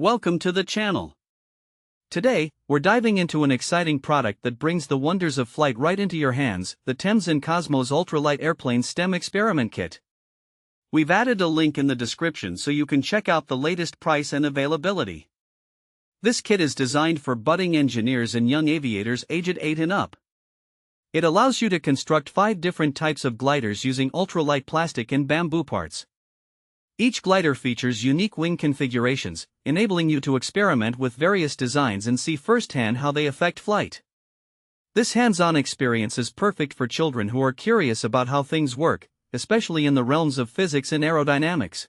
Welcome to the channel. Today, we're diving into an exciting product that brings the wonders of flight right into your hands, the Thames Kosmos Ultralight Airplane STEM Experiment Kit. We've added a link in the description so you can check out the latest price and availability. This kit is designed for budding engineers and young aviators aged 8 and up. It allows you to construct 5 different types of gliders using ultralight plastic and bamboo parts. Each glider features unique wing configurations, enabling you to experiment with various designs and see firsthand how they affect flight. This hands-on experience is perfect for children who are curious about how things work, especially in the realms of physics and aerodynamics.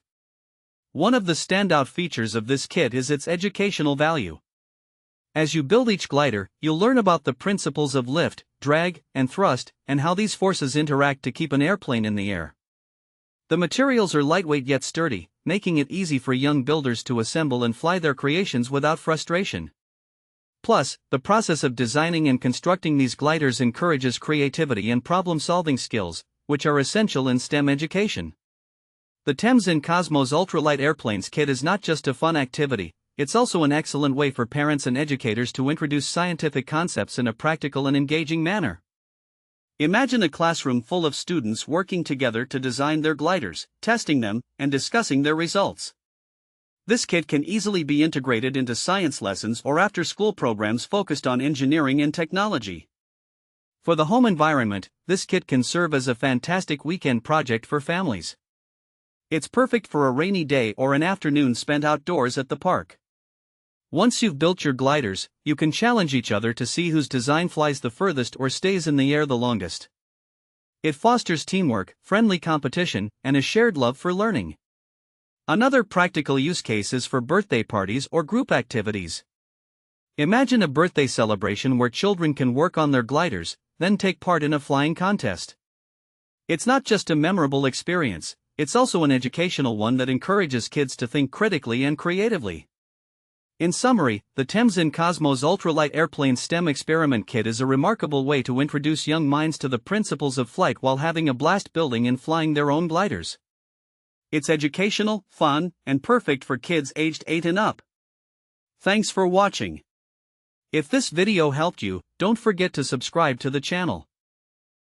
One of the standout features of this kit is its educational value. As you build each glider, you'll learn about the principles of lift, drag, and thrust, and how these forces interact to keep an airplane in the air. The materials are lightweight yet sturdy, making it easy for young builders to assemble and fly their creations without frustration. Plus, the process of designing and constructing these gliders encourages creativity and problem-solving skills, which are essential in STEM education. The Thames Kosmos Ultralight Airplanes Kit is not just a fun activity, it's also an excellent way for parents and educators to introduce scientific concepts in a practical and engaging manner. Imagine a classroom full of students working together to design their gliders, testing them, and discussing their results. This kit can easily be integrated into science lessons or after-school programs focused on engineering and technology. For the home environment, this kit can serve as a fantastic weekend project for families. It's perfect for a rainy day or an afternoon spent outdoors at the park. Once you've built your gliders, you can challenge each other to see whose design flies the furthest or stays in the air the longest. It fosters teamwork, friendly competition, and a shared love for learning. Another practical use case is for birthday parties or group activities. Imagine a birthday celebration where children can work on their gliders, then take part in a flying contest. It's not just a memorable experience, it's also an educational one that encourages kids to think critically and creatively. In summary, the Thames Kosmos Ultralight Airplane STEM Experiment Kit is a remarkable way to introduce young minds to the principles of flight while having a blast building and flying their own gliders. It's educational, fun, and perfect for kids aged 8 and up. Thanks for watching. If this video helped you, don't forget to subscribe to the channel.